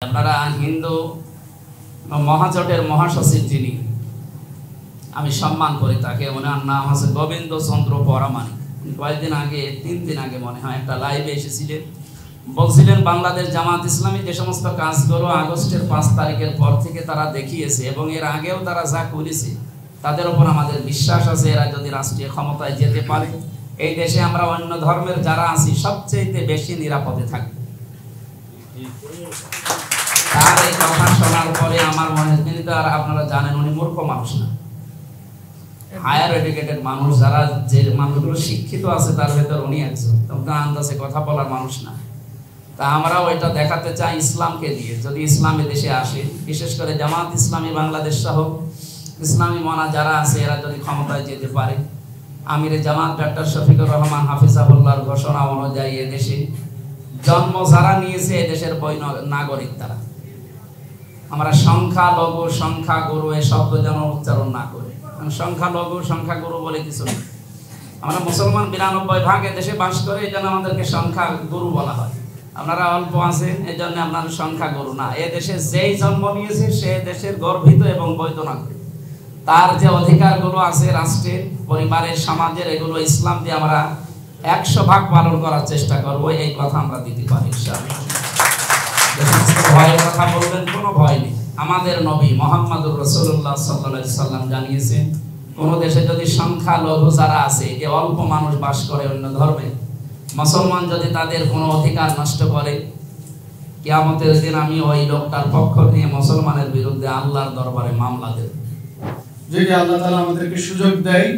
আপনারা হিন্দু মহাজোটের মহাসচিব যিনি, আমি সম্মান করি তাকে, ওনার নাম হচ্ছে গোবিন্দ চন্দ্র পরামানিক। কয়েকদিন আগে 3 দিন আগে মনে হয় একটা লাইভে এসেছিলেন, বলছিলেন বাংলাদেশ জামাত ইসলামী যে সমস্ত কাজগুলো আগস্টের 5 তারিখের পর থেকে তারা দেখিয়েছে এবং এর আগেও তারা যা করেছে তাদের উপর আমাদের বিশ্বাস আছে এরা যদি রাষ্ট্রীয় ক্ষমতায় যেতে পারে এই দেশে আমরা অন্য ধর্মের যারা আছি সবচেয়ে বেশি নিরাপদে থাকব। তার এই কথা শোনার পরে আমার মনে হয় তিনি তো, আর আপনারা জানেন উনি মূর্খ মানুষ না, হায়ার এডুকেটেড মানুষ, যারা যে মানুষগুলো শিক্ষিত আছে তার ভেতর উনি একজন, তার আন্দাজে কথা বলার মানুষ না। তা আমরাও এটা দেখাতে চাই ইসলামকে দিয়ে, যদি ইসলামী দেশে আসে, বিশেষ করে জামাত ইসলামী বাংলাদেশ সহ ইসলামী মনা যারা আছে এরা যদি ক্ষমতায় যেতে পারে, আমিরে জামাত ডক্টর শফিকুর রহমান হাফিজাহুল্লাহর ঘোষণা অনুযায়ী এদেশে জন্ম যারা নিয়েছে এদেশের বৈধ নাগরিক তারা। আমরা সংখ্যালঘু সংখ্যাগুরু এই শব্দ যেন উচ্চারণ না করে, সংখ্যালঘু সংখ্যাগুরু বলে কিছু নেই। আমরা মুসলমান 92% এদেশে বাস করে, এই জন্য আমাদেরকে সংখ্যাগুরু বলা হয়। আপনারা অল্প আছেন এই জন্য আপনার সংখ্যাগুরু না, এ দেশে যেই জন্ম নিয়েছে সে দেশের গর্বিত এবং বৈধ নাগরিক। তার যে অধিকারগুলো আছে রাষ্ট্রের, পরিবারের, সমাজের, এগুলো ইসলাম দিয়ে আমরা 100% পালন করার চেষ্টা করব, এই কথা আমরা দিতে পারি ইনশাআল্লাহ। ভয়ের কথা বলবেন, কোনো ভয় নেই। আমাদের নবী মুহাম্মদুর রাসূলুল্লাহ সাল্লাল্লাহু আলাইহি সাল্লাম জানিয়েছেন কোন দেশে যদি সংখ্যালঘু যারা আছে, যে অল্প মানুষ বাস করে অন্য ধর্মে, মুসলমান যদি তাদের কোনো অধিকার নষ্ট করে, কিয়ামতের দিন আমি ওই লোকটার পক্ষ নিয়ে মুসলমানের বিরুদ্ধে আল্লাহর দরবারে মামলা দেব। যদি আল্লাহ তাআলা আমাদেরকে সুযোগ দেয়,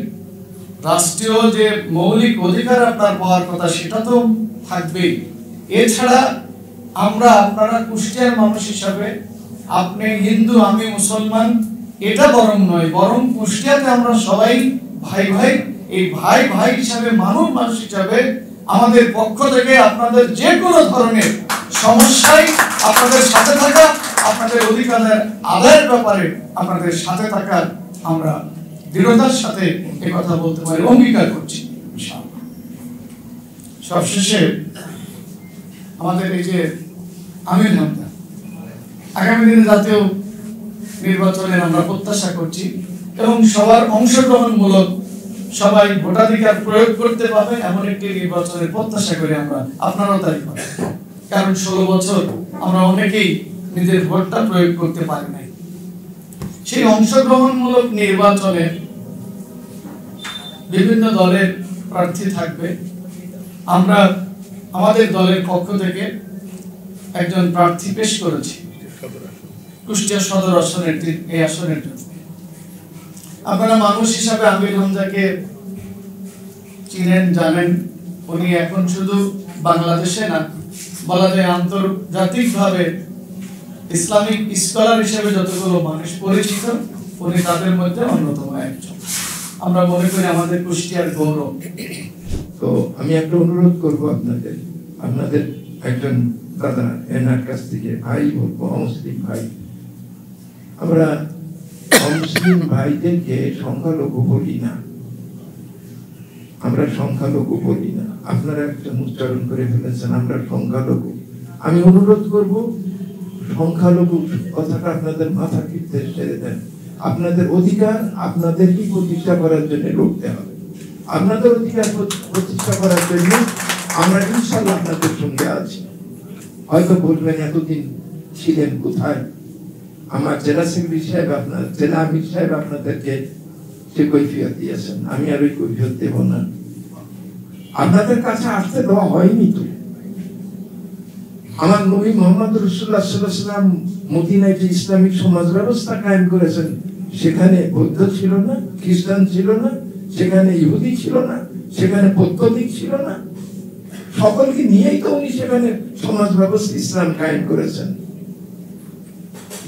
রাষ্ট্রীয় যে মৌলিক অধিকার আপনার পাওয়ার কথা সেটা তো থাকবেই। এছাড়া আমরা, আপনারা কুষ্টিয়ার মানুষ হিসাবে, আপনি হিন্দু আমি মুসলমান, এটা বরং নয়, বরং কুষ্টিয়াতে আমরা সবাই ভাই ভাই, এই ভাই ভাই হিসাবে, মানুষ হিসাবে আমাদের পক্ষ থেকে আপনাদের যে কোনো ধরনের সমস্যায় আপনাদের সাথে থাকা, আপনাদের অধিকারের আদায়ের ব্যাপারে আপনাদের সাথে থাকার আমরা দৃঢ়তার সাথে এই কথা বলতে পারি, অঙ্গীকার করছি ইনশাআল্লাহ। সবশেষে আমাদের এই যে আমির হামজা, আগামী দিনে জাতীয় নির্বাচনের আমরা প্রত্যাশা করছি এবং সবার অংশগ্রহণমূলক, সবাই ভোটাধিকার প্রয়োগ করতে পারবে এমন একটি নির্বাচনের প্রত্যাশা করি আমরা। আপনারাও তাই করেন, কারণ 16 বছর আমরা অনেকেই নিজের ভোটটা প্রয়োগ করতে পারি নাই। সেই অংশগ্রহণমূলক নির্বাচনে বিভিন্ন দলের প্রার্থী থাকবে। আমরা আমাদের দলের পক্ষ থেকে একজন প্রার্থী পেশ করেছি কুষ্টিয়া সদর আসনের, এই আসনের জন্য। আপনারা মানুষ হিসাবে আমির হামজাকে চিনেন, জানেন। উনি এখন শুধু বাংলাদেশে না, বলা যায় আন্তর্জাতিকভাবে ইসলামিক স্কলার হিসেবে যতগুলো মানুষ পরিচিত, উনি তাদের মধ্যে অন্যতম একজন। আমরা মনে করি আমাদের কুষ্টিয়ার গৌরব। তো আমি একটা অনুরোধ করব আপনাদের একজন দাদা এনার কাছ থেকে, ভাই বলবো, অমুসলিম ভাই, আমরা অমুসলিম ভাইদেরকে সংখ্যালঘু বলি না, আমরা সংখ্যালঘু বলি না। আপনারা একটা উচ্চারণ করে ফেলেছেন আমরা সংখ্যালঘু। আমি অনুরোধ করব সংখ্যালঘু কথাটা আপনাদের মাথা কিনতে ছেড়ে দেন। আপনাদের অধিকার আপনাদেরকে প্রতিষ্ঠা করার জন্য লড়তে হবে। আপনাদের অধিকার প্রতিষ্ঠা করার জন্য আমরা ইনশাআল্লাহ আপনাদের সঙ্গে আছি। হয়তো বলবেন এতদিন ছিলেন কোথায়, আমার জেলা সেক্রেটারি সাহেব, আপনার জেলা আমির সাহেব আপনাদেরকে সে কৈফিয়ত দিয়েছেন, আমি আর ওই কৈফিয়ত দেব না। আপনাদের কাছে আসতে দেওয়া হয়নি তো। আমার নবী মুহাম্মদ রাসূলুল্লাহ সাল্লাল্লাহু আলাইহি ওয়াসাল্লাম মদিনায় যে ইসলামিক সমাজ ব্যবস্থা কায়েম করেছেন, সেখানে বৌদ্ধ ছিল না, খ্রিস্টান ছিল না, সেখানে ইহুদি ছিল না, সেখানে পদ্ধতি ছিল না, সকলকে নিয়েই তো উনি সেখানে সমাজ ব্যবস্থা ইসলাম কায়েম করেছেন।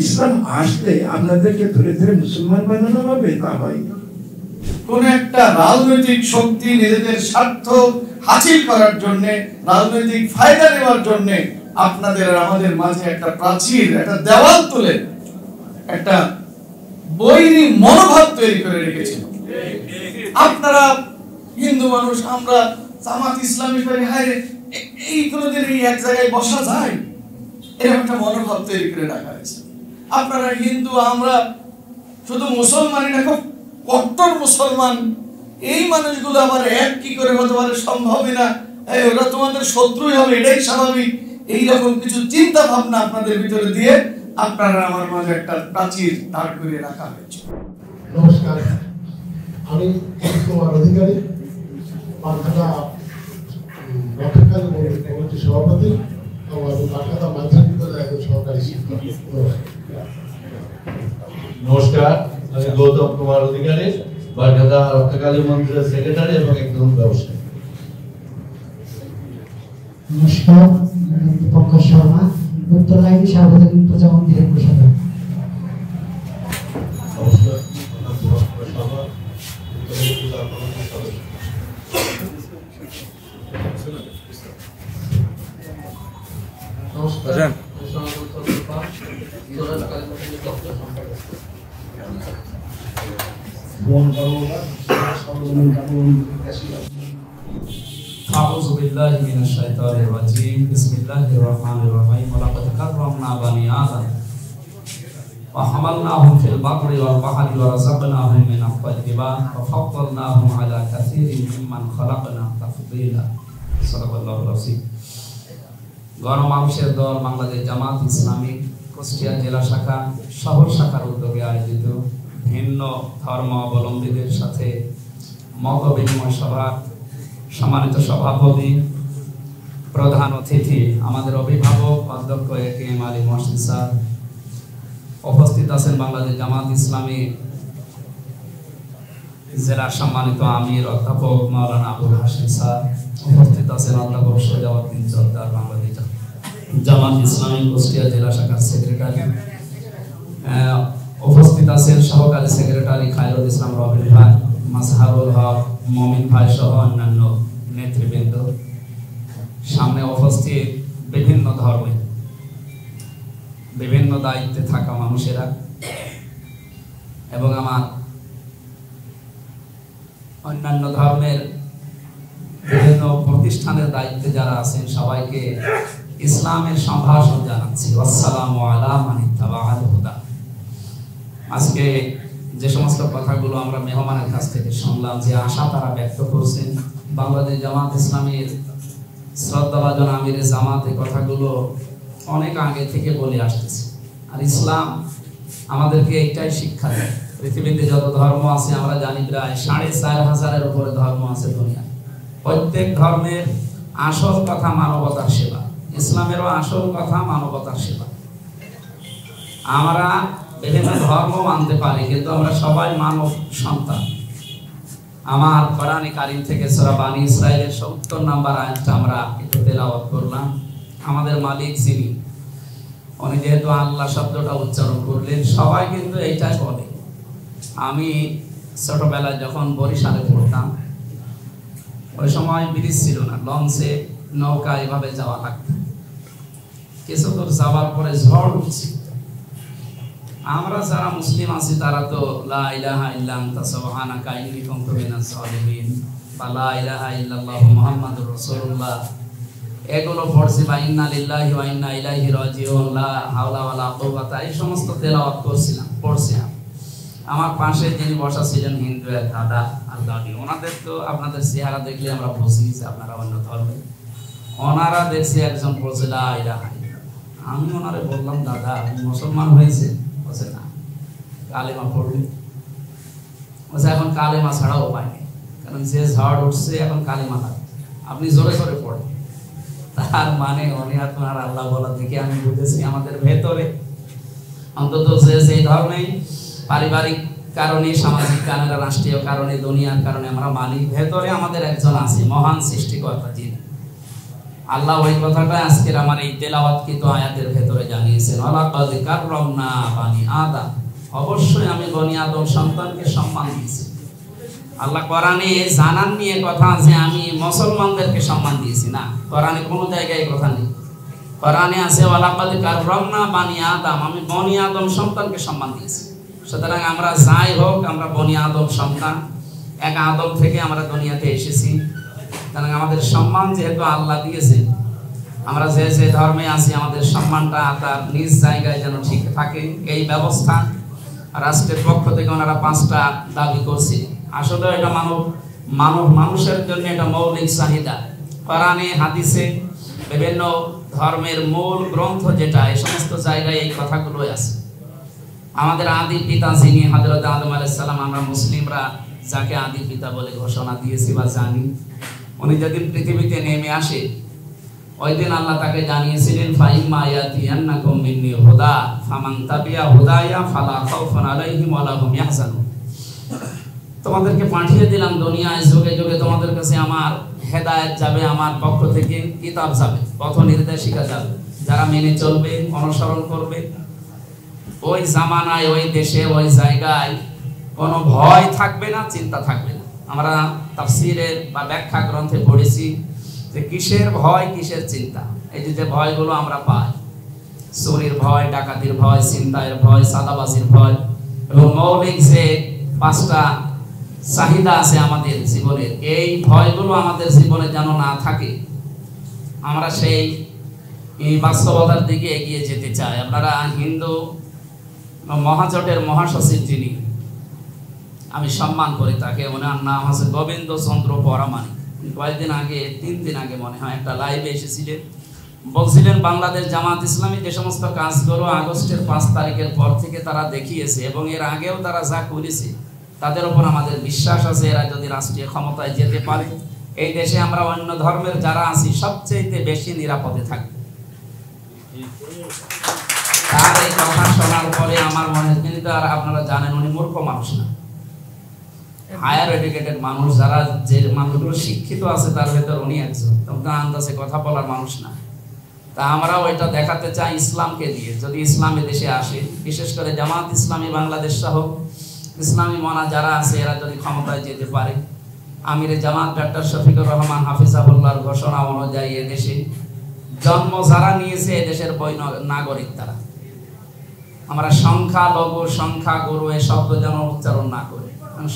ইসলাম আসলে আপনাদেরকে ধরে ধরে মুসলমান বানানো হবে তা হয় না। কোন একটা রাজনৈতিক শক্তি নিজেদের স্বার্থ হাসিল করার জন্য, রাজনৈতিক ফায়দা নেওয়ার জন্য আপনাদের আর আমাদের মাঝে একটা প্রাচীর, একটা দেওয়াল তুলে একটা বৈরী মনোভাব তৈরি করে রেখেছিল। আপনারা হিন্দু মানুষ, আমরা জামাত ইসলামী, হায় এই কোনদিন এই এক জায়গায় বসা যায়? এরকম একটা মনোভাব তৈরি করে রাখা হয়েছে। আপনারা হিন্দু, আমরা শুধু মুসলমানই না, খুব কট্টর মুসলমান, এই মানুষগুলো আমার এক কি করে হতে পারে, সম্ভবই না, ওরা তোমাদের শত্রুই হবে, এটাই স্বাভাবিক, এইরকম কিছু চিন্তা ভাবনা আপনাদের ভিতরে দিয়ে আপনারা আমার মাঝে একটা প্রাচীর দাঁড় করে রাখা হয়েছে। নমস্কার, আমি কুমার অধিকারী, পানখাতা রক্ষাকারী কমিটির সভাপতি এবং আমি পানখাতা মাধ্যমিক বিদ্যালয়ের একজন সহকারী শিক্ষক। নমস্কার, আমি গৌতম কুমার অধিকারী, বারখাতা রক্ষাকালী মন্দিরের সেক্রেটারি এবং একজন ব্যবসায়ী। নমস্কার, আমি দীপঙ্কর শর্মা, উত্তর লাইন সার্বজনীন পূজা মন্দিরের প্রসাধক। নমস্কার, আমি দীপঙ্কর শর্মা, উত্তর লাইন পূজা কমিটির সদস্য। নমস্কার, أعوذ بالله من الشيطان الرجيم بسم الله الرحمن الرحيم ولقد كرمنا بني آدم وحملناهم في البر والبحر ورزقناهم من الطيبات وفضلناهم على كثير ممن خلقنا تفضيلا صدق الله العظيم। গণমানুষের দল বাংলাদেশ জামাত ইসলামী কুষ্টিয়া জেলা শাখা শহর শাখার উদ্যোগে আয়োজিত ভিন্ন ধর্ম অবলম্বীদের সাথে মত বিনিময় সভার সম্মানিত সভাপতি, প্রধান অতিথি, আমাদের অভিভাবক অধ্যক্ষ এ.কে.এম. আলী মহসিন স্যার, উপস্থিত আছেন বাংলাদেশ জামাত ইসলামী জেলার সম্মানিত আমির অধ্যাপক মাওলানা আবুল হাসিম স্যার, উপস্থিত আছেন অধ্যাপক সোজাউদ্দিন জোদ্দার, বাংলাদেশ জামাত ইসলামী কুষ্টিয়া জেলা শাখার সেক্রেটারি, উপস্থিত আছেন সহকারী সেক্রেটারি খায়রুল ইসলাম রবিন ভাই, মাসহারুল হক, মমিন ভাই সহ অন্যান্য নেতৃবৃন্দ, সামনে উপস্থিত বিভিন্ন ধর্মে বিভিন্ন দায়িত্বে থাকা মানুষেরা এবং আমার অন্যান্য ধর্মের বিভিন্ন প্রতিষ্ঠানের দায়িত্বে যারা আছেন সবাইকে ইসলামের সম্ভাষণ জানাচ্ছি। আসসালামু আলা মান ইত্তাবাআল হুদা। আজকে যে সমস্ত কথাগুলো আমরা মেহমানের কাছ থেকে শুনলাম, যে আশা তারা ব্যক্ত করছেন, বাংলাদেশ জামাত ইসলামীর শ্রদ্ধাভাজন আমিরে জামাত এই কথাগুলো অনেক আগে থেকে বলে আসতেছে। আর ইসলাম আমাদেরকে এইটাই শিক্ষা দেয়, পৃথিবীতে যত ধর্ম আছে আমরা জানি প্রায় ৪৫০০০-এর উপরে ধর্ম আছে দুনিয়া। প্রত্যেক ধর্মের আসল কথা মানবতার সেবা, ইসলামেরও আসল কথা মানবতার সেবা। আমরা বিভিন্ন ধর্ম মানতে পারি, কিন্তু আমরা সবাই মানব সন্তান। আমার কোরআনে কারীম থেকে সূরা বানী ইসরাঈলের ৭০ নম্বর আয়াতটা আমরা একটু তেলাওয়াত করলাম। আমাদের মালিক যিনি, উনি যেহেতু আল্লাহ শব্দটা উচ্চারণ করলেন, সবাই কিন্তু এইটাই বলে। আমি ছোটবেলায় যখন বরিশালে পড়তাম, ওই সময় ব্রিজ ছিল না, লঞ্চে নৌকা এভাবে যাওয়া লাগতো। কিছু দূর যাওয়ার পরে ঝড় উঠছে। আমরা যারা মুসলিম আছি তারা তো লা ইলাহা ইল্লা আনতা সুবহানাকা ইন্নী কুনতু মিনাজ জালিমিন বা লা ইলাহা ইল্লাল্লাহু মুহাম্মাদুর রাসূলুল্লাহ এগুলো পড়ছি, বা ইন্না লিল্লাহি ওয়া ইন্না ইলাইহি রাজিউন, লা হাওলা ওয়ালা কুওয়াতা, এই সমস্ত তেলাওয়াত পড়ছিলাম। আমার পাশে যিনি বসা ছিলেন হিন্দু এক দাদা আর দাদি, ওনাদের তো আপনাদের চেহারা দেখলে আমরা বুঝি যে আপনারা অন্য ধর্মের। ওনারা দেখছি একজন বলছে লা ইলাহা ইল্লাল্লাহ। আমি ওনারে বললাম, দাদা আপনি মুসলমান হয়েছে? বলছে না, কালেমা পড়বে। বলছে এখন কালেমা ছাড়াও উপায় নেই, কারণ যে ঝড় উঠছে এখন কালেমা লাগবে, আপনি জোরে জোরে পড়েন। তার মানে উনি আপনার আল্লাহ বলা দেখে আমি বুঝেছি আমাদের ভেতরে অন্তত যে সেই ধর্মেই পারিবারিক কারণে, সামাজিক কারণে, রাষ্ট্রীয় কারণে, দুনিয়ার কারণে আমরা মানি, ভেতরে আমাদের একজন আছে মহান সৃষ্টিকর্তা যিনি। আল্লাহ ওই কথাটা আজকের আমার এই তেলাওয়াতকৃত আয়াতের ভেতরে জানিয়েছেন, ওয়ালাকাদ কাররামনা বানি আদম, অবশ্যই আমি বনি আদম সন্তানকে সম্মান দিয়েছি। আল্লাহ কোরআনে জানান নিয়ে কথা আছে, আমি মুসলমানদেরকে সম্মান দিয়েছি না, কোরআনে কোনো জায়গায় কথা নেই। কোরআনে আছে ওয়ালাকাদ কাররামনা বানি আদম, আমি বনি আদম সন্তানকে সম্মান দিয়েছি। সুতরাং আমরা যাই হোক, আমরা বনি আদম সন্তান, এক আদম থেকে আমরা দুনিয়াতে এসেছি। কারণ আমাদের সম্মান যেহেতু আল্লাহ দিয়েছে, আমরা যে যে ধর্মে আছি আমাদের সম্মানটা তার নিজ জায়গায় যেন ঠিক থাকে, এই ব্যবস্থা রাষ্ট্রের পক্ষ থেকে ওনারা 5টা দাবি করছে। আসলে এটা মানুষের জন্য এটা মৌলিক চাহিদা। কোরআনে হাদিসে বিভিন্ন ধর্মের মূল গ্রন্থ যেটা, এই সমস্ত জায়গায় এই কথাগুলো আছে। আমাদের আদি পিতা যিনি হযরত আদম আলাইহিস সালাম, আমরা মুসলিমরা যাকে আদি পিতা বলে ঘোষণা দিয়েছি বা জানি, উনি যেদিন পৃথিবীতে নেমে আসে ওই দিন আল্লাহ তাকে জানিয়েছিলেন ফাইম্মা ইয়াতিয়ান্নাকুম মিন্নি হুদা ফামান তাবিয়া হুদায়া ফালা খাউফুন আলাইহিম ওয়ালা হুম ইয়াহজানুন। তোমাদেরকে পাঠিয়ে দিলাম দুনিয়ায়, যুগে যুগে তোমাদের কাছে আমার হেদায়েত যাবে, আমার পক্ষ থেকে কিতাব যাবে, পথ নির্দেশিকা যাবে। যারা মেনে চলবে, অনুসরণ করবে, ওই জামানায়, ওই দেশে, ওই জায়গায় কোনো ভয় থাকবে না, চিন্তা থাকবে না। আমরা তাফসীরের বা ব্যাখ্যা গ্রন্থে পড়েছি যে কিসের ভয়, কিসের চিন্তা। এই যে ভয়গুলো আমরা পাই, চুরির ভয়, ডাকাতির ভয়, ছিনতাইয়ের ভয়, সাদাবাজির ভয়, এবং মৌলিক যে 5টা চাহিদা আছে আমাদের জীবনের, এই ভয়গুলো আমাদের জীবনে যেন না থাকে। আমরা সেই বাস্তবতার দিকে এগিয়ে যেতে চাই। আপনারা হিন্দু মহাজোটের মহাসচিব যিনি, আমি সম্মান করি তাকে, ওনার নাম আছে গোবিন্দ চন্দ্র পরামানিক। কয়েকদিন আগে, 3 দিন আগে মনে হয়, একটা লাইভে এসেছিলেন, বলছিলেন বাংলাদেশ জামাত ইসলামী যে সমস্ত কাজগুলো আগস্টের 5 তারিখের পর থেকে তারা দেখিয়েছে এবং এর আগেও তারা যা করেছে তাদের উপর আমাদের বিশ্বাস আছে, এরা যদি রাষ্ট্রীয় ক্ষমতায় যেতে পারে এই দেশে আমরা অন্য ধর্মের যারা আছি সবচেয়ে বেশি নিরাপদে থাকবে। তার এই কথা শোনার পরে আমার মনে হয়, কিন্তু আর আপনারা জানেন উনি মূর্খ মানুষ না, হায়ার এডুকেটেড মানুষ, যারা যে মানুষগুলো শিক্ষিত আছে তার ভেতর উনি একজন, তখন আন্দাজে কথা বলার মানুষ না। তা আমরাও এটা দেখাতে চাই ইসলামকে দিয়ে, যদি ইসলামী দেশে আসে, বিশেষ করে জামাত ইসলামী বাংলাদেশ সহ ইসলামী মনা যারা আছে এরা যদি ক্ষমতায় যেতে পারে, আমিরে জামাত ডক্টর শফিকুর রহমান হাফিজাহুল্লাহর ঘোষণা অনুযায়ী এদেশে জন্ম যারা নিয়েছে এদেশের বৈধ নাগরিক তারা। আমরা সংখ্যালঘু, সংখ্যাগুরু এই শব্দ যেন উচ্চারণ না করি।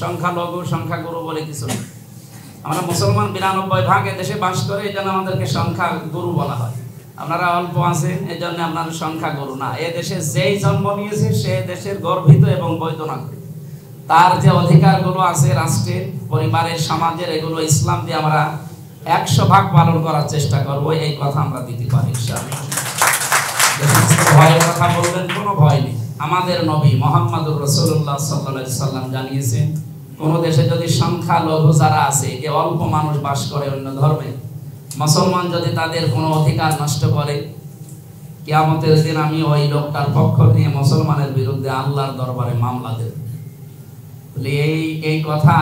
সংখ্যালঘু, সংখ্যাগুরু বলে কিছু নেই। আমরা মুসলমান 92% দেশে বাস করে, এই জন্য আমাদেরকে সংখ্যাগুরু বলা হয়। আপনারা অল্প আছেন এই জন্য আপনার সংখ্যাগুরু না। এ দেশে যেই জন্ম নিয়েছে সে দেশের গর্বিত এবং বৈধ নাগরিক। তার যে অধিকারগুলো আছে রাষ্ট্রের, পরিবারের, সমাজের, এগুলো ইসলাম দিয়ে আমরা 100% পালন করার চেষ্টা করবো। এই কথা আমরা দিতে পারি ইনশাআল্লাহ। ভয়ের কথা বলবেন, কোনো ভয় নেই। আমাদের নবী মুহাম্মদুর রাসূলুল্লাহ সাল্লাল্লাহু আলাইহি সাল্লাম জানিয়েছেন, কোন দেশে যদি সংখ্যালঘু যারা আছে, যে অল্প মানুষ বাস করে অন্য ধর্মে, মুসলমান যদি তাদের কোনো অধিকার নষ্ট করে, কিয়ামতের দিন আমি ওই লোকটার পক্ষ নিয়ে মুসলমানের বিরুদ্ধে আল্লাহর দরবারে মামলা দেব। এই কথা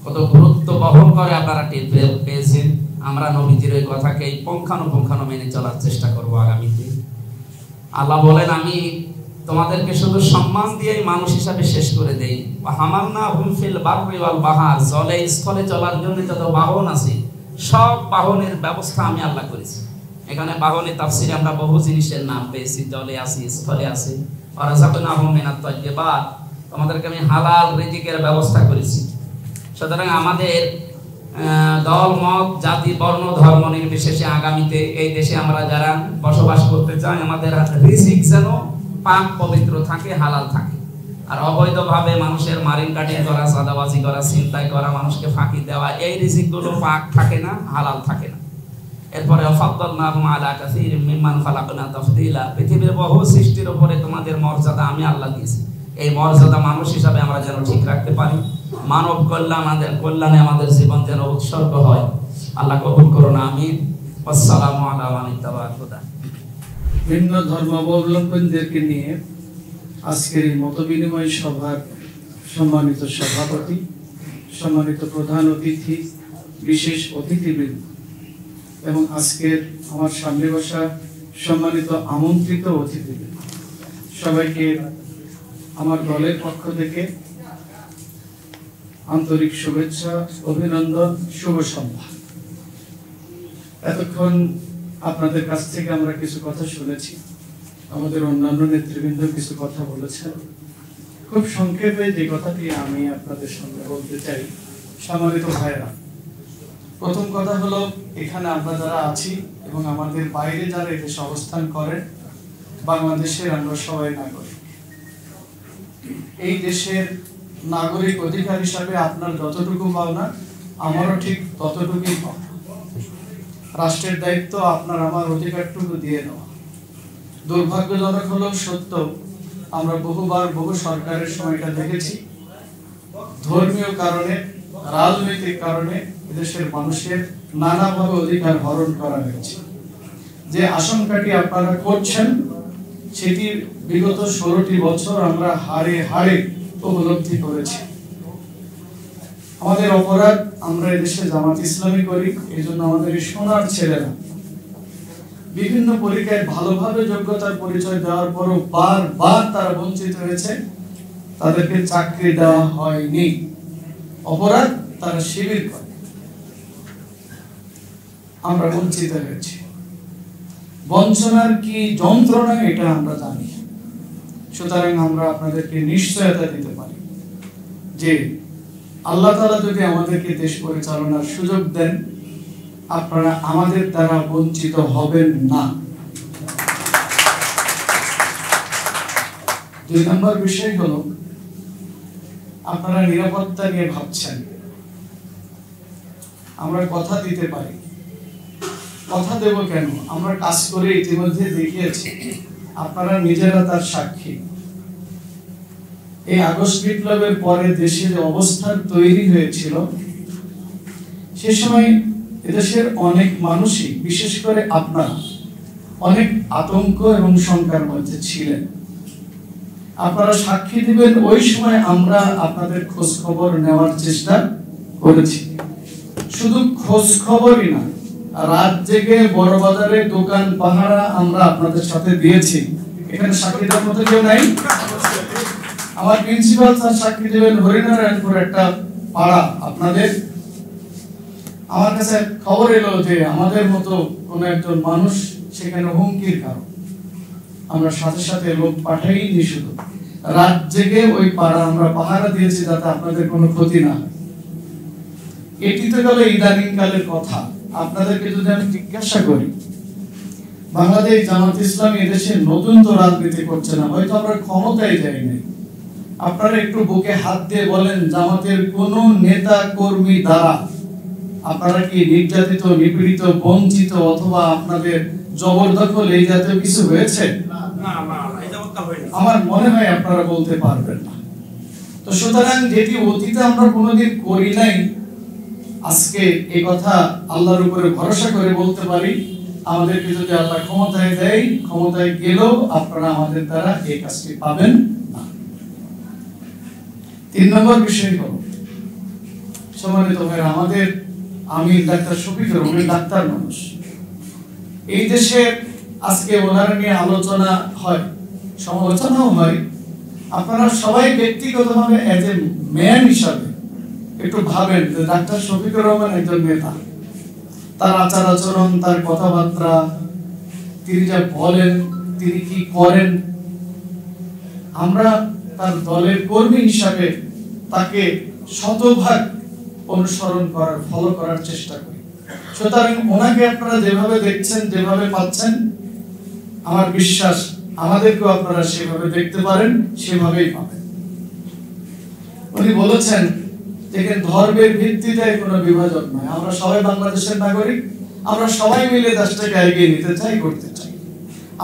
কত গুরুত্ব বহন করে আপনারা টের পেয়েছেন। আমরা নবীজির এই কথাকে পুঙ্খানুপুঙ্খানু মেনে চলার চেষ্টা করব আগামীতে। আল্লাহ বলেন, আমি তোমাদেরকে শুধু সম্মান দিয়েই মানুষ হিসাবে শেষ করে দেই। হামালনাহুম ফিল বাররি ওয়াল বাহর, জলে স্থলে চলার জন্য যত বাহন আছে সব বাহনের ব্যবস্থা আমি আল্লাহ করেছি। এখানে বাহনের তাফসিরে আমরা বহু জিনিসের নাম পেয়েছি, জলে আছে, স্থলে আছে। ওয়ারাযাকনাহুম মিনাত তাইয়্যিবাত, তোমাদেরকে আমি হালাল রিজিকের ব্যবস্থা করেছি। সুতরাং আমাদের দল, মত, জাতি, বর্ণ, ধর্ম নির্বিশেষে আগামীতে এই দেশে আমরা যারা বসবাস করতে চাই, আমাদের রিজিক যেন পাক পবিত্র থাকে, হালাল থাকে। আর অবৈধভাবে মানুষের মারিন কাটিং করা, সাদাবাজি করা, ছিনতাই করা, মানুষকে ফাঁকি দেওয়া, এই রিজিকগুলো পাক থাকে না, হালাল থাকে না। এরপরে ফাদ্দালনাহুম আলা কাসীরিম মিম্মান খালাকনা তাফদীলা, পৃথিবীর বহু সৃষ্টির উপরে তোমাদের মর্যাদা আমি আল্লাহ দিয়েছি। এই মর্যাদা মানুষ হিসাবে আমরা যেন ঠিক রাখতে পারি। মানব কল্যাণে আমাদের জীবন যেন উৎসর্গ হয়। আল্লাহ কবুল করুন, আমিন। আসসালামু আলাইকুম ওয়া রাহমাতুল্লাহ। ভিন্ন ধর্মাবলম্বীদেরকে নিয়ে আজকের এই মতবিনিময় সভার সম্মানিত সভাপতি, সম্মানিত প্রধান অতিথি, বিশেষ অতিথিবৃন্দ এবং আজকের আমার সামনে বসা সম্মানিত আমন্ত্রিত অতিথিবৃন্দ, সবাইকে আমার দলের পক্ষ থেকে আন্তরিক শুভেচ্ছা, অভিনন্দন, শুভ সন্ধ্যা। এতক্ষণ আপনাদের কাছ থেকে আমরা কিছু কথা শুনেছি, আমাদের অন্যান্য নেতৃবৃন্দ কিছু কথা বলেছেন। খুব সংক্ষেপে যে কথাটি আমি আপনাদের সঙ্গে বলতে চাই, সম্মানিত ভাইরা, প্রথম কথা হলো, এখানে আমরা যারা আছি এবং আমাদের বাইরে যারা এই দেশে অবস্থান করেন, বাংলাদেশের আমরা সবাই নাগরিক। এই দেশের নাগরিক অধিকার হিসাবে আপনার যতটুকু পাওনা, আমারও ঠিক ততটুকুই পাওনা। রাষ্ট্রের দায়িত্ব আপনার আমার অধিকারটুকু দিয়ে দেওয়া। দুর্ভাগ্যজনক হলেও সত্য, আমরা বহুবার বহু সরকারের সময়টা দেখেছি, ধর্মীয় কারণে, রাজনৈতিক কারণে এদেশের মানুষের নানাভাবে অধিকার হরণ করা হয়েছে। যে আশঙ্কাটি আপনারা করছেন, সেটি বিগত 16টি বছর আমরা হাড়ে হাড়ে উপলব্ধি করেছি। আমাদের অপরাধ, আমরা এদেশে জামাত ইসলামী করি, এই জন্য আমাদের এই সোনার ছেলেরা বিভিন্ন পরীক্ষায় ভালোভাবে যোগ্যতার পরিচয় দেওয়ার পরও বারবার তারা বঞ্চিত হয়েছে, তাদেরকে চাকরি দেওয়া হয়নি। অপরাধ, তারা শিবির করে, আমরা বঞ্চিত হয়েছি। বঞ্চনার কি যন্ত্রণা এটা আমরা জানি। সুতরাং আমরা আপনাদেরকে নিশ্চয়তা দিতে পারি যে আল্লাহ তাআলা যদি আমাদেরকে দেশ পরিচালনার সুযোগ দেন, আপনারা আমাদের দ্বারা বঞ্চিত হবেন না। 2 নম্বর বিষয় হলো, আপনারা নিরাপত্তা নিয়ে ভাবছেন। আমরা কথা দিতে পারি, কথা দেব কেন? আমরা কাজ করে ইতিমধ্যে দেখিয়েছি, আপনারা নিজেরা তার সাক্ষী। এই আগস্ট বিপ্লবের পরে দেশে যে অবস্থান তৈরি হয়েছিল, সে সময় এদেশের অনেক মানুষই, বিশেষ করে আপনারা, অনেক আতঙ্ক এবং শঙ্কার মধ্যে ছিলেন। আপনারা সাক্ষী দিবেন, ওই সময় আমরা আপনাদের খোঁজ খবর নেওয়ার চেষ্টা করেছি। শুধু খোঁজ খবরই না, রাত জেগে বড় বাজারে দোকান পাহারা আমরা আপনাদের সাথে দিয়েছি। এখানে সাক্ষী দেওয়ার মতো কেউ নাই? আমার প্রিন্সিপাল স্যার সাক্ষী দেবেন, হরিনারায়ণপুর একটা পাড়া আপনাদের। আমার কাছে খবর এলো যে আমাদের মতো কোন একজন মানুষ সেখানে হুমকির কারণ, আমরা সাথে সাথে লোক পাঠাইনি, শুধু রাত জেগে ওই পাড়া আমরা পাহারা দিয়েছি যাতে আপনাদের কোনো ক্ষতি না হয়। এটি তো গেল ইদানিং কালের কথা। আপনাদেরকে যদি আমি জিজ্ঞাসা করি, বাংলাদেশ জামাত ইসলামী এদেশে নতুন তো রাজনীতি করছে না, হয়তো আমরা ক্ষমতায় যাই নাই। আপনারা একটু বুকে হাত দিয়ে বলেন, জামাতের কোন নেতা কর্মী দ্বারা আপনারা কি নির্যাতিত, নিপীড়িত, বঞ্চিত অথবা আপনাদের জবরদখল এই জাতীয় কিছু হয়েছে? আমার মনে হয় আপনারা বলতে পারবেন না। তো সুতরাং যেটি অতীতে আমরা কোনোদিন করি নাই, আজকে এই কথা আল্লাহর উপরে ভরসা করে বলতে পারি, আমাদেরকে যদি আল্লাহ ক্ষমতায় দেয়, ক্ষমতায় গেলেও আপনারা আমাদের দ্বারা এই কাজটি পাবেন না। 3 নম্বর বিষয় হলো, সম্মানিত ভাইরা, আমাদের আমি ডাক্তার শফিকুর রহমান ডাক্তার মানুষ, এই দেশে আজকে ওনারা নিয়ে আলোচনা হয়, সমালোচনাও হয়। আপনারা সবাই ব্যক্তিগতভাবে এজ এ ম্যান হিসাবে একটু ভাবেন যে ডাক্তার শফিকুর রহমান একজন নেতা, তার আচার আচরণ, তার কথাবার্তা, তিনি যা বলেন, তিনি কি করেন, আমরা তার দলের কর্মী হিসাবে তাকে শতভাগ অনুসরণ করার, ফলো করার চেষ্টা করি। সুতরাং ওনাকে আপনারা যেভাবে দেখছেন, যেভাবে পাচ্ছেন, আমার বিশ্বাস আমাদেরকেও আপনারা সেভাবে দেখতে পারেন, সেভাবেই পাবেন। উনি বলেছেন যেখানে ধর্মের ভিত্তিতে কোনো বিভাজন নয়, আমরা সবাই বাংলাদেশের নাগরিক, আমরা সবাই মিলে দেশটাকে এগিয়ে নিতে চাই, করতে চাই।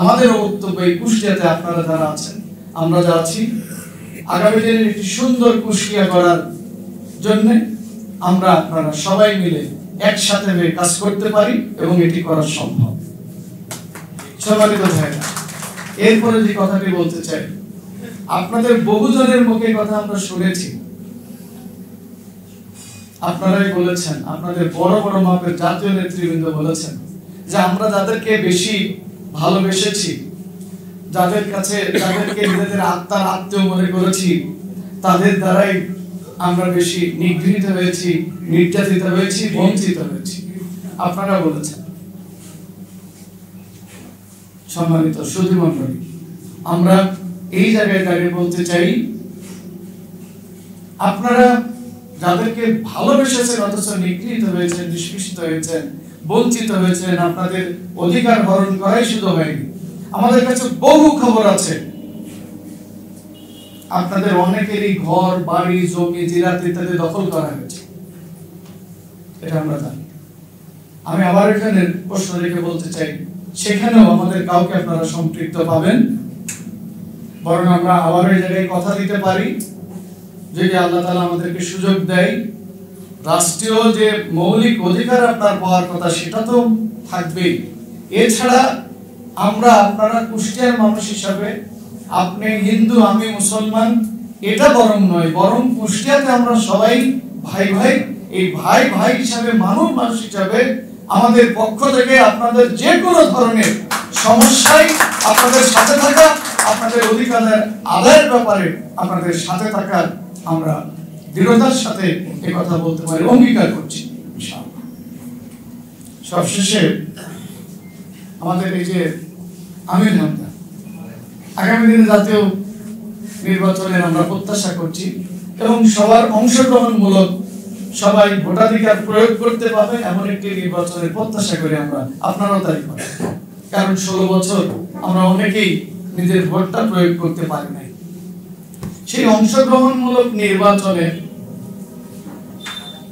আমাদের বক্তব্য এই কুষ্টিয়াতে আপনারা যারা আছেন, আমরা যা আছি, আগামী দিনের একটি সুন্দর কুষ্টিয়া করার জন্য আমরা আপনারা সবাই মিলে একসাথে হয়ে কাজ করতে পারি এবং এটি করা সম্ভব। সম্মানিত ভাইরা, এরপরে যে কথাটি বলতে চাই, আপনাদের বহুজনের মুখে কথা আমরা শুনেছি, আপনারাই বলেছেন, আপনাদের বড় বড় মাপের জাতীয় নেতৃবৃন্দ বলেছেন যে আমরা যাদেরকে বেশি ভালোবেসেছি, যাদের কাছে, যাদেরকে নিজেদের আত্মার আত্মীয় মনে করেছি, তাদের দ্বারাই আমরা বেশি নিগৃহীত হয়েছি, নির্যাতিত হয়েছি, বঞ্চিত হয়েছি, আপনারা বলেছেন। সম্মানিত সুধী মণ্ডলী, আমরা এই জায়গায় দাঁড়িয়ে বলতে চাই, আপনারা যাদেরকে ভালোবেসেছেন অথচ নিগৃহীত হয়েছেন, নিষ্পেষিত হয়েছেন, বঞ্চিত হয়েছেন, আপনাদের অধিকার হরণ করাই শুধু হয়নি, আমাদের কাছে বহু খবর আছে আপনাদের অনেকেরই ঘর বাড়ি জমি জিরাত ইত্যাদি দখল করা হয়েছে, এটা আমরা জানি। আমি আবার এখানে প্রশ্ন রেখে বলতে চাই, সেখানেও আমাদের কাউকে আপনারা সম্পৃক্ত পাবেন, বরং আমরা আবার এই জায়গায় কথা দিতে পারি, যদি আল্লাহ তাআলা আমাদেরকে সুযোগ দেয়, রাষ্ট্রীয় যে মৌলিক অধিকার আপনার পাওয়ার কথা সেটা তো থাকবেই। এছাড়া আমরা আপনারা কুষ্টিয়ার মানুষ হিসাবে, আপনি হিন্দু আমি মুসলমান এটা বরং নয়, বরং কুষ্টিয়াতে আমরা সবাই ভাই ভাই, এই ভাই ভাই হিসাবে মানুষ হিসাবে আমাদের পক্ষ থেকে আপনাদের যে কোনো ধরনের সমস্যায় আপনাদের সাথে থাকা, আপনাদের অধিকারের আদায়ের ব্যাপারে আপনাদের সাথে থাকার আমরা দৃঢ়তার সাথে এই কথা বলতে পারি, অঙ্গীকার করছি ইনশাআল্লাহ। সবশেষে আমাদের এই যে আমির হামজা, আগামী দিনে জাতীয় নির্বাচনের আমরা প্রত্যাশা করছি এবং সবার অংশগ্রহণমূলক, সবাই ভোটাধিকার প্রয়োগ করতে পাবে এমন একটি নির্বাচনের প্রত্যাশা করি আমরা, আপনারাও তাই করেন। কারণ 16 বছর আমরা অনেকেই নিজের ভোটটা প্রয়োগ করতে পারি নাই। সেই অংশগ্রহণমূলক নির্বাচনে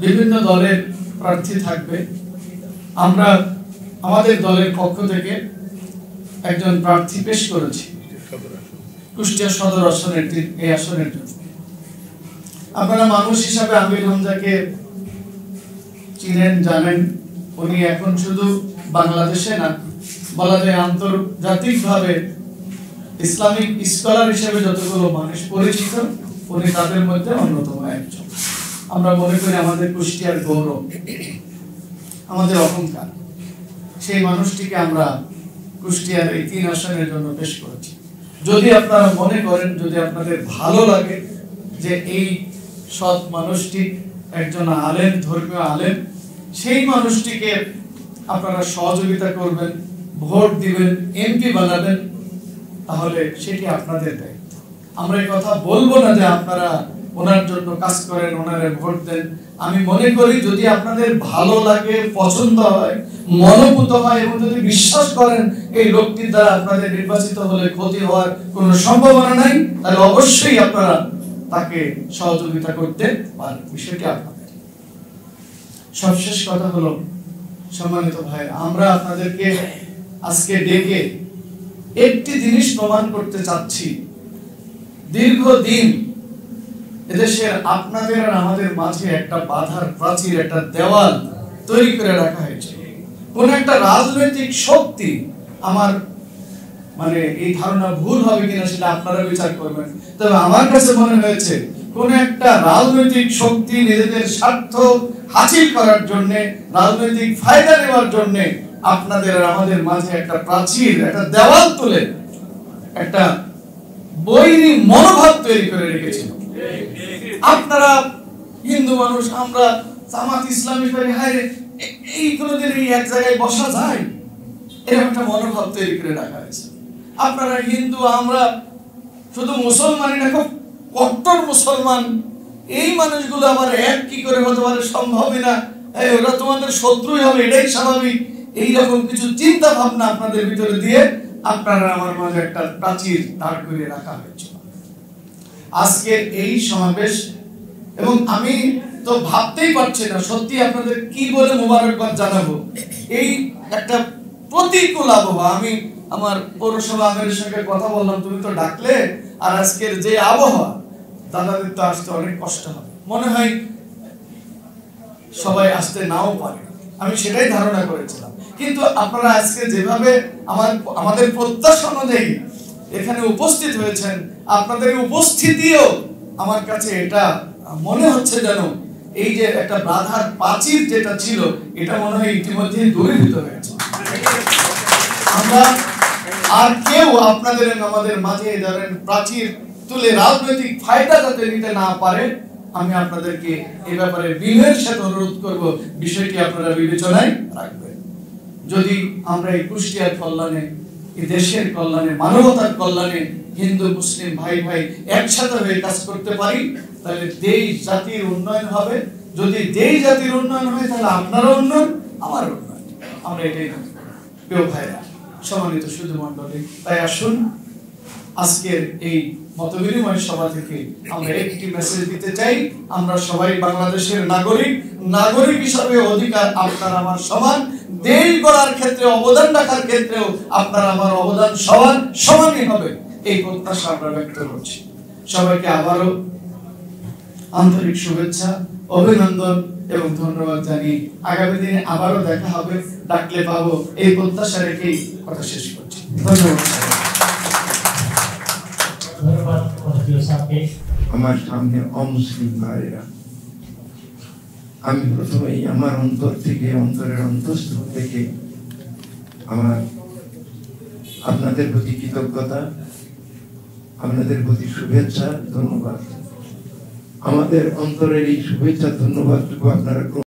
বিভিন্ন দলের প্রার্থী থাকবে। আমরা আমাদের দলের পক্ষ থেকে একজন প্রার্থী পেশ করেছি কুষ্টিয়া সদর আসনের, এই আসনের জন্য। আপনারা মানুষ হিসাবে আমির হামজাকে চিনেন, জানেন। উনি এখন শুধু বাংলাদেশে না, বলা যায় আন্তর্জাতিকভাবে ইসলামিক স্কলার হিসেবে যতগুলো মানুষ পরিচিত, উনি তাদের মধ্যে অন্যতম একজন। আমরা মনে করি আমাদের কুষ্টিয়ার গৌরব, আমাদের অহংকার, সেই মানুষটিকে আমরা কুষ্টিয়ার এই 3 আসনের জন্য পেশ করেছি। যদি আপনারা মনে করেন, যদি আপনাদের ভালো লাগে যে এই সৎ মানুষটি একজন আলেম, ধর্মীয় আলেম, সেই মানুষটিকে আপনারা সহযোগিতা করবেন, ভোট দিবেন, এমপি বানাবেন, তাহলে সেটি আপনাদের দায়িত্ব। আমরা এই কথা বলবো না যে আপনারা ওনার জন্য কাজ করেন, ওনারে ভোট দেন। আমি মনে করি যদি আপনাদের ভালো লাগে, পছন্দ হয়, মনোভূত হয় এবং যদি বিশ্বাস করেন এই লোকটির দ্বারা আপনাদের নির্বাচিত হলে ক্ষতি হওয়ার কোনো সম্ভাবনা নাই, তাহলে অবশ্যই আপনারা তাকে সহযোগিতা করতে পারেন। বিষয়টি আপনাদের। সবশেষ কথা হলো, সম্মানিত ভাই, আমরা আপনাদেরকে আজকে ডেকে একটি জিনিস প্রমাণ করতে চাচ্ছি। দীর্ঘদিন এদেশের আপনাদের আর আমাদের মাঝে একটা বাধার প্রাচীর, একটা দেওয়াল তৈরি করে রাখা হয়েছে। কোন একটা রাজনৈতিক শক্তি, আমার মানে এই ধারণা ভুল হবে কিনা সেটা আপনারা বিচার করবেন, তবে আমার কাছে মনে হয়েছে কোন একটা রাজনৈতিক শক্তি নিজেদের স্বার্থ হাসিল করার জন্য, রাজনৈতিক ফায়দা নেওয়ার জন্য আপনাদের আর আমাদের মাঝে একটা প্রাচীর, একটা দেওয়াল তুলে একটা বৈরী মনোভাব তৈরি করে রেখেছিল। আপনারা হিন্দু মানুষ, আমরা জামাত ইসলামী করি, হায় এই কোনদিন এই এক জায়গায় বসা যায়, এরকম একটা মনোভাব তৈরি করে রাখা হয়েছে। আপনারা হিন্দু, আমরা শুধু মুসলমানই না, খুব কট্টর মুসলমান, এই মানুষগুলো আবার এক কি করে হতে পারে, সম্ভবই না, ওরা তোমাদের শত্রুই হবে, এটাই স্বাভাবিক। এইরকম কিছু চিন্তা ভাবনা আপনাদের ভিতরে দিয়ে আপনারা আমার মাঝে একটা প্রাচীর দাঁড় করিয়ে রাখা হয়েছিল। আজকে এই সমাবেশ, এবং আমি তো ভাবতেই পারছি না সত্যি আপনাদের কি বলে মোবারকবাদ জানাবো। এই একটা প্রতিকূল আবহাওয়া, আমি আমার পৌরসভা আমিরের সঙ্গে কথা বললাম, তুমি তো ডাকলে, আর আজকের যে আবহাওয়া, দাদাদের তো আসতে অনেক কষ্ট হবে, মনে হয় সবাই আসতে নাও পারে, আমি সেটাই ধারণা করেছিলাম। কিন্তু আপনারা আজকে যেভাবে আমাদের প্রত্যাশা অনুযায়ী এখানে উপস্থিত হয়েছেন, আপনাদের উপস্থিতিও আমার কাছে এটা মনে হচ্ছে যেন এই যে একটা বাধার প্রাচীর যেটা ছিল, এটা মনে হয় ইতিমধ্যে দূরীভূত হয়েছে। আমরা আর কেউ আপনাদের আমাদের মাঝে ধরেন প্রাচীর তুলে রাজনৈতিক ফায়দা যাতে নিতে না পারে, আমি আপনাদেরকে এই ব্যাপারে বিনয়ের সাথে অনুরোধ করব, বিষয়টি আপনারা বিবেচনায় রাখবেন। যদি আমরা এই কুষ্টিয়ার কল্যাণে, এই দেশের কল্যাণে, মানবতার কল্যাণে হিন্দু মুসলিম ভাই ভাই একসাথে হয়ে কাজ করতে পারি, তাহলে দেশ জাতির উন্নয়ন হবে। যদি দেশ জাতির উন্নয়ন হয়, তাহলে আপনারও উন্নয়ন, আমার উন্নয়ন। আমরা এটাই প্রিয় ভাইরা, সম্মানিত সুধী মণ্ডলী, তাই আসুন আজকের এই মতবিনিময় সভা থেকে আমরা একটি মেসেজ দিতে চাই, আমরা সবাই বাংলাদেশের নাগরিক হিসাবে অধিকার আপনার আমার সমান, দেশ গড়ার ক্ষেত্রে অবদান রাখার ক্ষেত্রেও আপনার আমার অবদান সমানই হবে, এই প্রত্যাশা আমরা ব্যক্ত করছি। সবাইকে আবারও আন্তরিক শুভেচ্ছা, অভিনন্দন এবং ধন্যবাদ জানিয়ে আগামী দিনে আবারও দেখা হবে, ডাকলে পাবো, এই প্রত্যাশা রেখেই কথা শেষ করছি। ধন্যবাদ। আমার সামনে অমুসলিম ভাইরা, আমি প্রথমেই আমার অন্তর থেকে, অন্তরের অন্তঃস্থল থেকে আমার আপনাদের প্রতি কৃতজ্ঞতা, আপনাদের প্রতি শুভেচ্ছা, ধন্যবাদ। আমাদের অন্তরের এই শুভেচ্ছা ধন্যবাদটুকু আপনারা